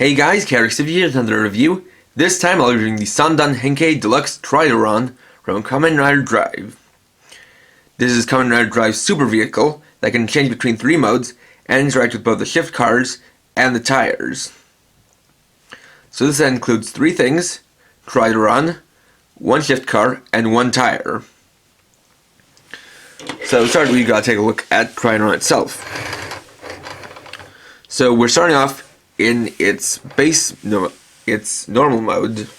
Hey guys, Carricksteve here with another review. This time I'll be reviewing the Sandan Henkei Deluxe Tridoron from Kamen Rider Drive. This is Kamen Rider Drive's super vehicle that can change between 3 modes and interact with both the shift cars and the tires. So this includes 3 things: Tridoron, 1 shift car, and 1 tire. So to start, we gotta take a look at Tridoron itself. So we're starting off in its normal mode,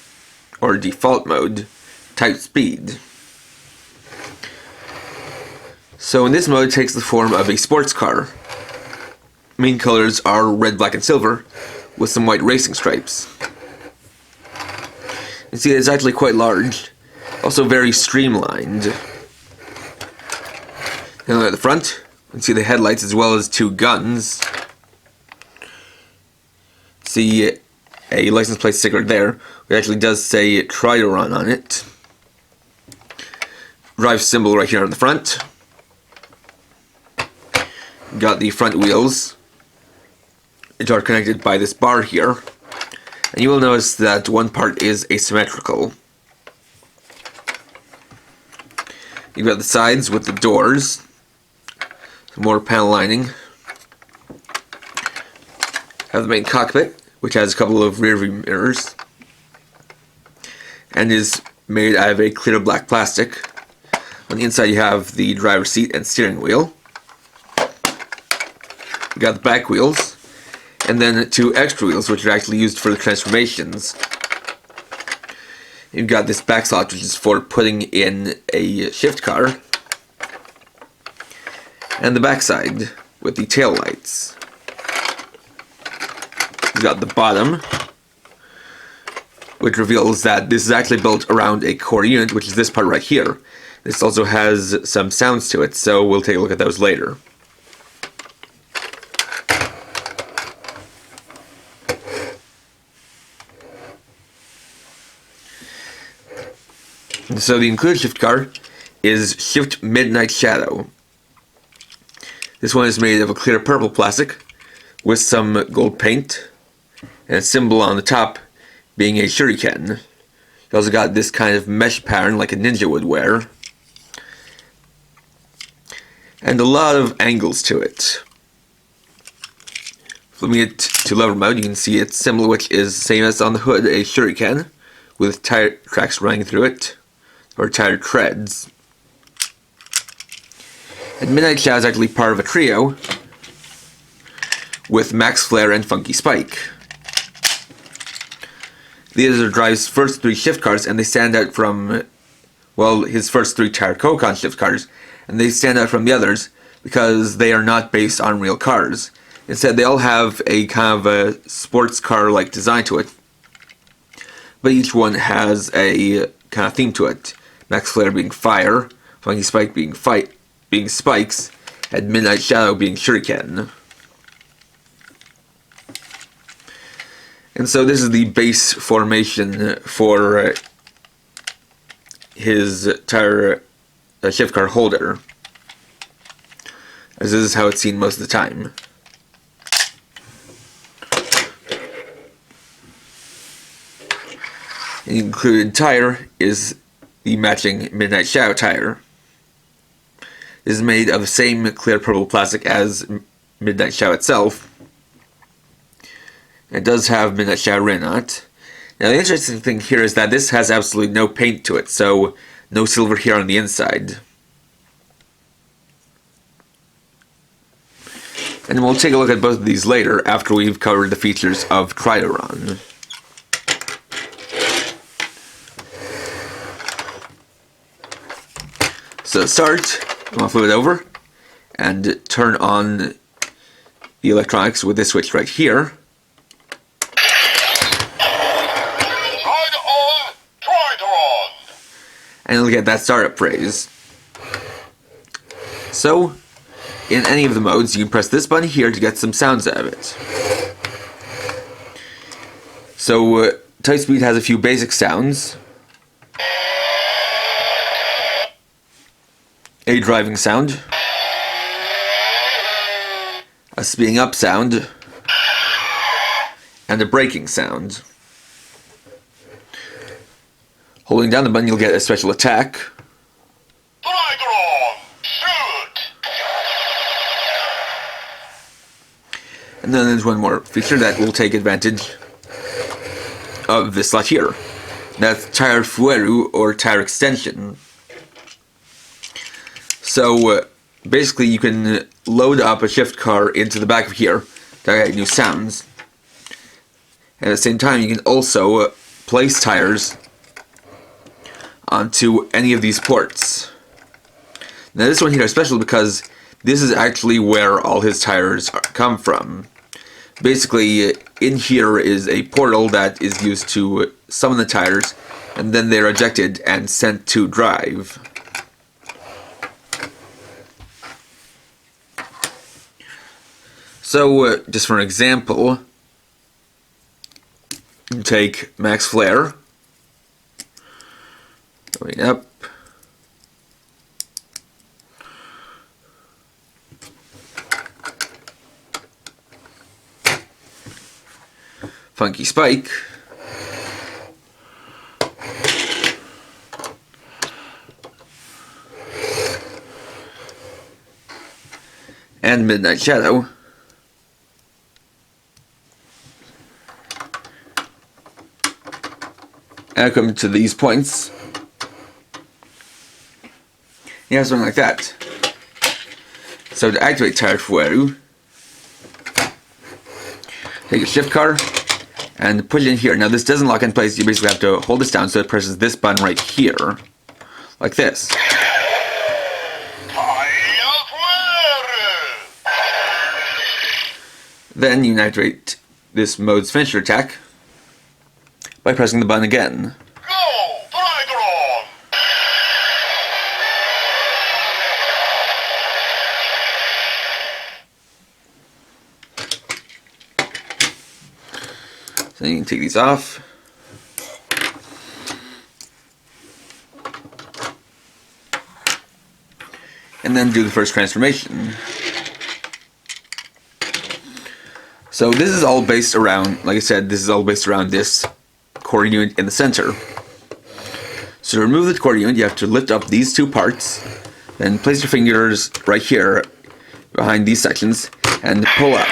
or default mode, type speed. So in this mode, it takes the form of a sports car. Main colors are red, black, and silver, with some white racing stripes. You see it's actually quite large, also very streamlined. And at the front, you can see the headlights as well as 2 guns. See a license plate sticker there, which actually does say Tridoron on it. Drive symbol right here on the front. Got the front wheels, which are connected by this bar here. And you will notice that one part is asymmetrical. You've got the sides with the doors, some more panel lining. Have the main cockpit, which has a couple of rear view mirrors, and is made out of a clear black plastic. On the inside you have the driver's seat and steering wheel. You got the back wheels, and then 2 extra wheels, which are actually used for the transformations. You've got this back slot, which is for putting in a shift car, and the backside with the tail lights. You've got the bottom, which reveals that this is actually built around a core unit, which is this part right here. This also has some sounds to it, so we'll take a look at those later. So the included shift car is Shift Midnight Shadow. This one is made of a clear purple plastic with some gold paint, and a symbol on the top being a shuriken. You also got this kind of mesh pattern like a ninja would wear, and a lot of angles to it. Flipping it to lever mode, you can see its symbol, which is the same as on the hood, a shuriken with tire tracks running through it, or tire treads. And Midnight Shadow is actually part of a trio with Max Flare and Funky Spike. These are Drive's first 3 shift cars, and they stand out from, well, his first 3 Tire Kokon shift cars, and they stand out from the others because they are not based on real cars. Instead, they all have a kind of a sports car-like design to it, but each one has a kind of theme to it. Max Flare being fire, Funky Spike being spikes, and Midnight Shadow being shuriken. And so this is the base formation for his tire shift car holder, as this is how it's seen most of the time. The included tire is the matching Midnight Shadow tire. It is made of the same clear purple plastic as Midnight Shadow itself. It does have Midnight Shadow written on it. Now the interesting thing here is that this has absolutely no paint to it, so no silver here on the inside. And we'll take a look at both of these later after we've covered the features of Tridoron. So to start, I'm going to flip it over and turn on the electronics with this switch right here. And you'll get that startup phrase. So, in any of the modes, you can press this button here to get some sounds out of it. So, Type Speed has a few basic sounds. A driving sound. A speeding up sound. and a braking sound. Holding down the button, you'll get a special attack. Trigron, shoot! And then there's one more feature that will take advantage of this slot here. That's tire fueru, or tire extension. So basically you can load up a shift car into the back of here to get new sounds. And at the same time you can also place tires onto any of these ports. Now this one here is special because this is actually where all his tires come from. Basically, in here is a portal that is used to summon the tires, and then they're ejected and sent to drive. So, just for an example, take Max Flare. Going up. Funky Spike. And Midnight Shadow. And I come to these points. You have something like that. So to activate Tire Fueru, take a shift car and put it in here. Now this doesn't lock in place, you basically have to hold this down so it presses this button right here. Like this. Then you can activate this mode's finisher attack by pressing the button again. Go, Trigron! So you can take these off. And then do the first transformation. So this is all based around, like I said, this is all based around this core unit in the center. So to remove the core unit, you have to lift up these two parts, then place your fingers right here behind these sections and pull up.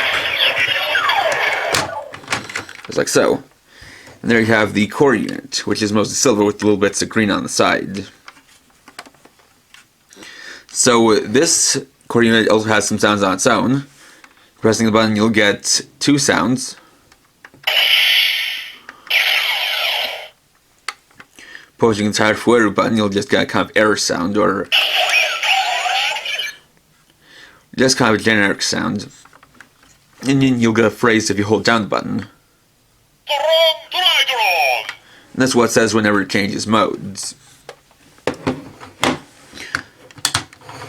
Just like so. And there you have the core unit, which is mostly silver with little bits of green on the side. So this core unit also has some sounds on its own. Pressing the button, you'll get two sounds. Pushing the Tire Fueru button, you'll just get a kind of error sound, or just kind of a generic sound. And then you'll get a phrase if you hold down the button. And that's what it says whenever it changes modes.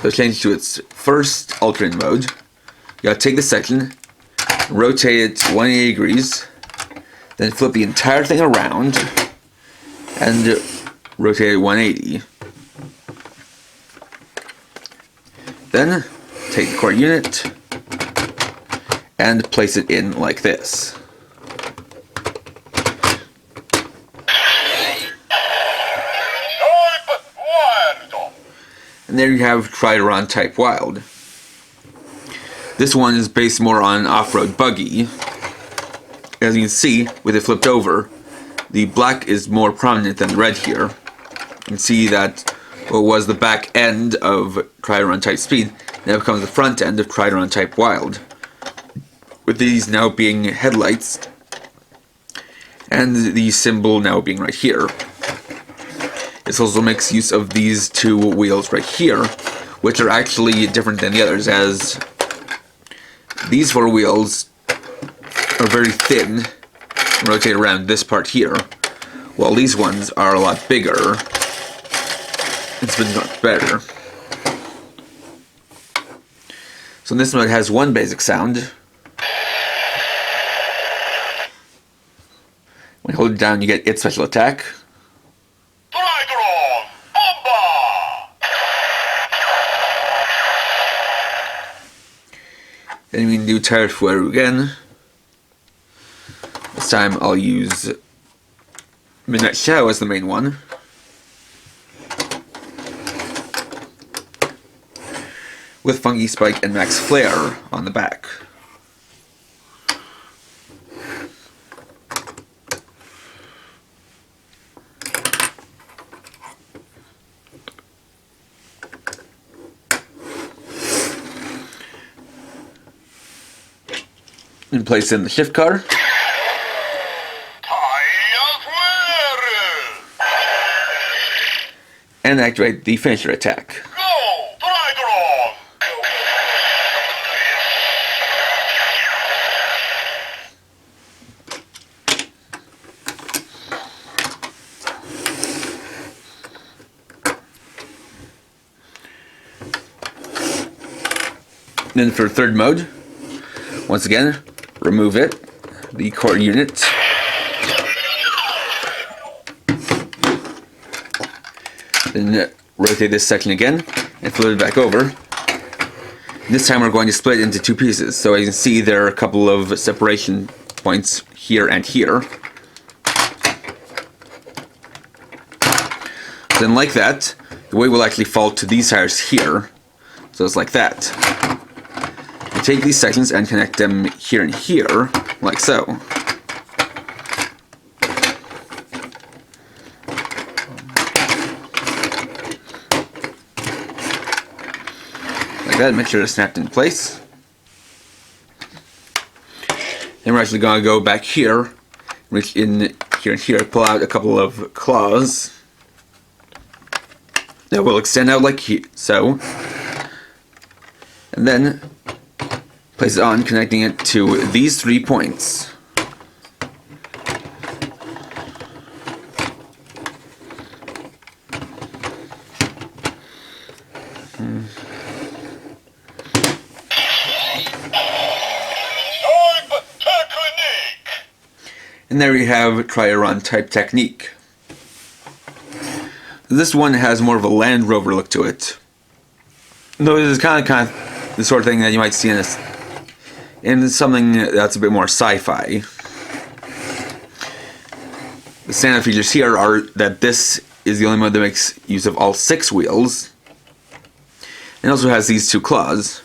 So change to its first alternate mode. You gotta take the section, rotate it 180 degrees, then flip the entire thing around, and rotate it 180. Then take the core unit and place it in like this. And there you have Trideron Type Wild. This one is based more on off-road buggy. As you can see, with it flipped over, the black is more prominent than the red here. You can see that what was the back end of Trideron Type Speed now becomes the front end of Trideron Type Wild, with these now being headlights and the symbol now being right here. This also makes use of these two wheels right here, which are actually different than the others, as these four wheels are very thin and rotate around this part here, while these ones are a lot bigger. It's been much better. So this mode has one basic sound. When you hold it down, you get its special attack. Trigron, Bomba! Then we can do Tire Fueru again. This time I'll use Midnight Shadow as the main one. With Funky Spike and Max Flare on the back. And place in the shift car. And activate the finisher attack. Go, Trigron! Then for third mode, once again, remove it, the core unit. Then rotate this section again and flip it back over. This time we're going to split it into two pieces. So as you can see, there are a couple of separation points here and here. Then like that, the weight will actually fall to these tires here. So it's like that. You take these sections and connect them here and here, like so. Like that, make sure they're snapped in place. Then we're actually going to go back here, reach in here and here, pull out a couple of claws that will extend out like so. And then place it on, connecting it to these 3 points. And there we have Tri-Run type technique. This one has more of a Land Rover look to it. Though it is kind of the sort of thing that you might see in something that's a bit more sci-fi. The standard features here are that this is the only mode that makes use of all 6 wheels. It also has these 2 claws,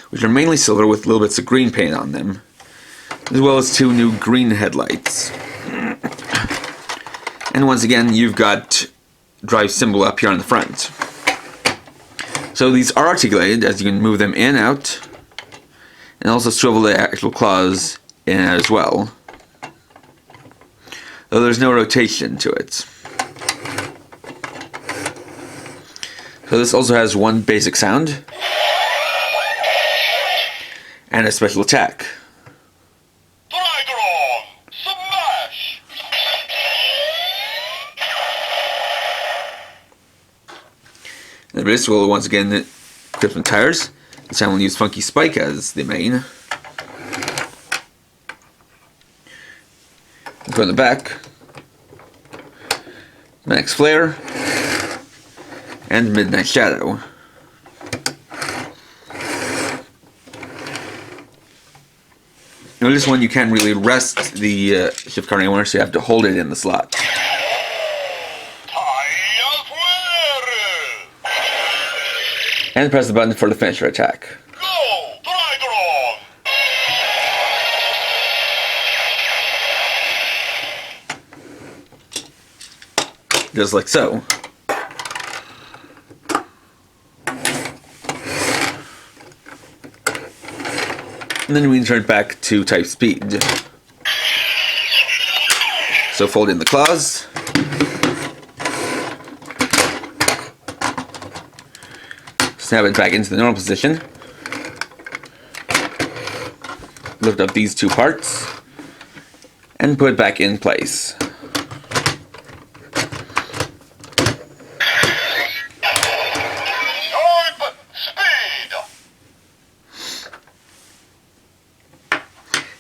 which are mainly silver with little bits of green paint on them, as well as 2 new green headlights. And once again, you've got drive symbol up here on the front. So these are articulated, as you can move them in and out, and also swivel the actual claws in and out as well. Though there's no rotation to it. So this also has one basic sound, and a special attack. Trigron! Smash! And this will once again equip some tires. This time we'll use Funky Spike as the main. Go in the back. Max Flare. And Midnight Shadow. Now this one you can't really rest the shift car anywhere, so you have to hold it in the slot. And press the button for the finisher attack. Go, Trigron! Just like so. And then we turn back to type speed. So fold in the claws. Snap it back into the normal position. Lift up these 2 parts. And put it back in place.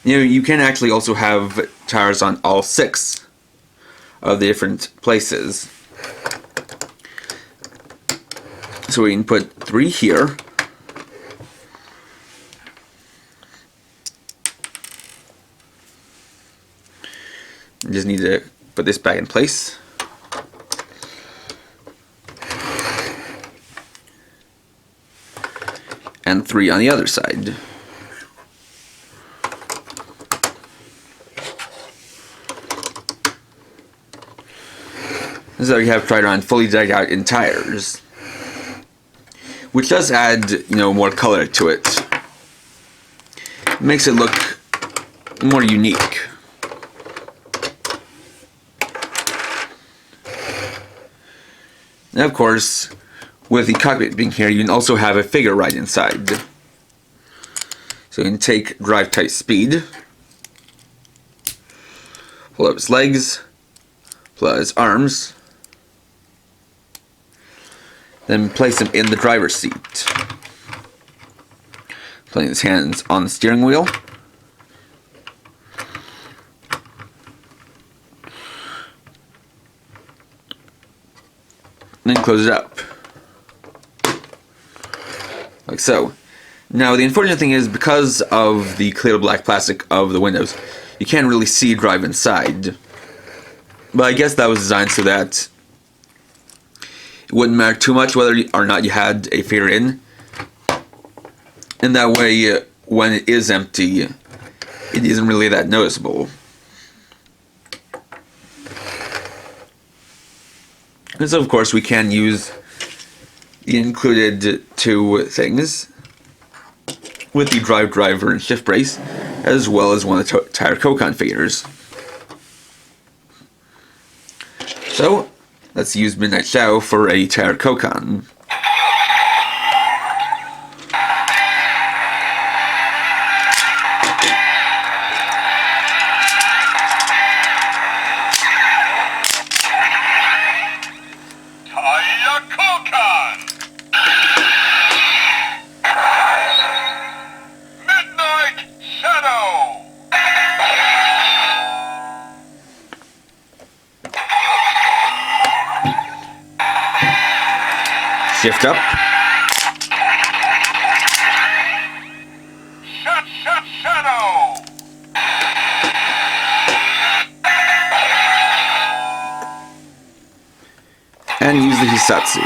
You can actually also have tires on all 6 of the different places. So we can put 3 here. You just need to put this back in place. And 3 on the other side. So you have Triton fully decked out in tires, which does add, more color to it. Makes it look more unique. And of course, with the cockpit being here, you can also have a figure right inside. So you can take drive type speed, pull up his legs, pull out his arms, then place him in the driver's seat. Putting his hands on the steering wheel. And then close it up. Like so. Now the unfortunate thing is, because of the clear black plastic of the windows, you can't really see drive inside. But I guess that was designed so that it wouldn't matter too much whether or not you had a figure in. And that way, when it is empty, it isn't really that noticeable. And so of course we can use the included 2 things with the drive driver and shift brace, as well as one of the tire Kokon figures. So let's use Midnight Shadow for a tire Kokon. Tire Kokon! Midnight Shadow! Shift up. Shadow! And use the Hisatsu.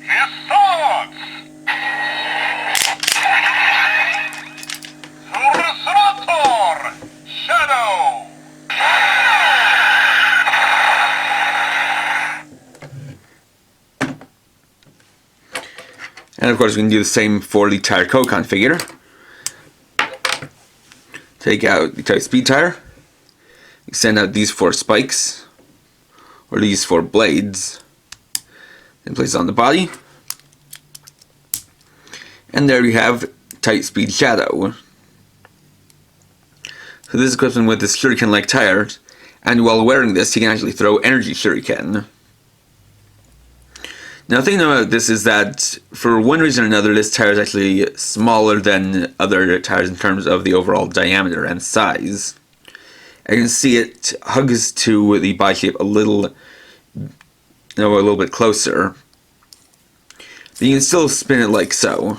His thoughts! Surasrator! Shadow! And of course we can do the same for the tire Kokon figure. Take out the type speed tire, extend out these 4 spikes, or these 4 blades, then place it on the body, and there you have Tight Speed Shadow. So this equips him with this shuriken-like tire, and while wearing this he can actually throw energy shuriken. Now the thing about this is that, for one reason or another, this tire is actually smaller than other tires in terms of the overall diameter and size. You can see it hugs to the body shape a little bit closer. But you can still spin it like so.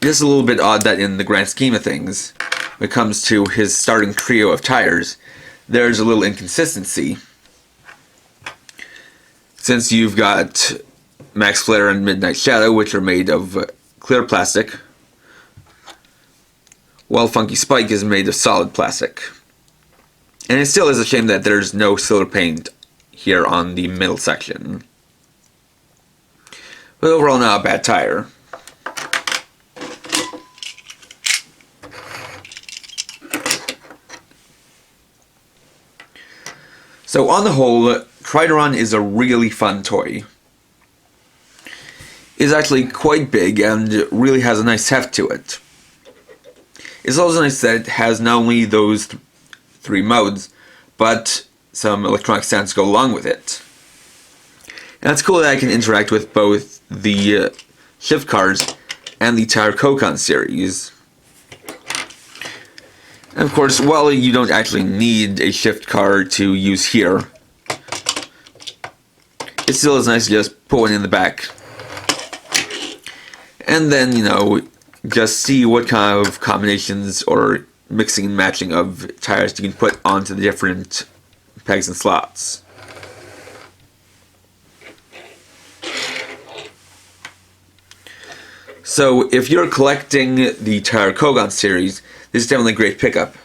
Just a little bit odd that in the grand scheme of things, when it comes to his starting trio of tires, there's a little inconsistency. Since you've got Max Flare and Midnight Shadow, which are made of clear plastic, while Funky Spike is made of solid plastic. And it still is a shame that there's no silver paint here on the middle section. But overall, not a bad tire. So on the whole, Triton is a really fun toy. It's actually quite big and really has a nice heft to it. It's also nice that it has not only those 3 modes, but some electronic sounds go along with it. And it's cool that I can interact with both the shift cars and the Tire Kokon series. And of course, while you don't actually need a shift car to use here, it still is nice to just put one in the back. And then, just see what kind of combinations or mixing and matching of tires you can put onto the different pegs and slots. So if you're collecting the Tire Kogan series, this is definitely a great pickup.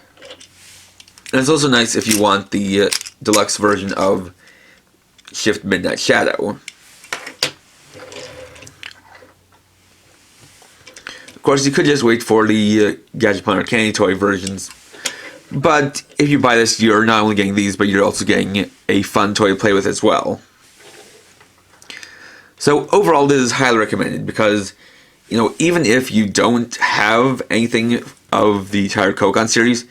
And it's also nice if you want the deluxe version of Shift Midnight Shadow. Of course, you could just wait for the Gadget Planner Candy Toy versions. But if you buy this, you're not only getting these, but you're also getting a fun toy to play with as well. So overall, this is highly recommended because, even if you don't have anything of the Tire Kogan series,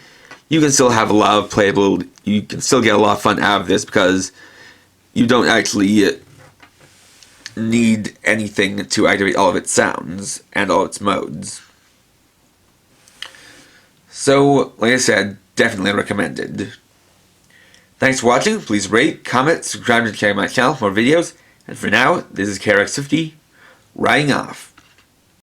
you can still have a lot of playable, you can still get a lot of fun out of this because you don't actually need anything to activate all of its sounds and all its modes. So, like I said, definitely recommended. Thanks for watching. Please rate, comment, subscribe to my channel for more videos. And for now, this is KRX50, riding off.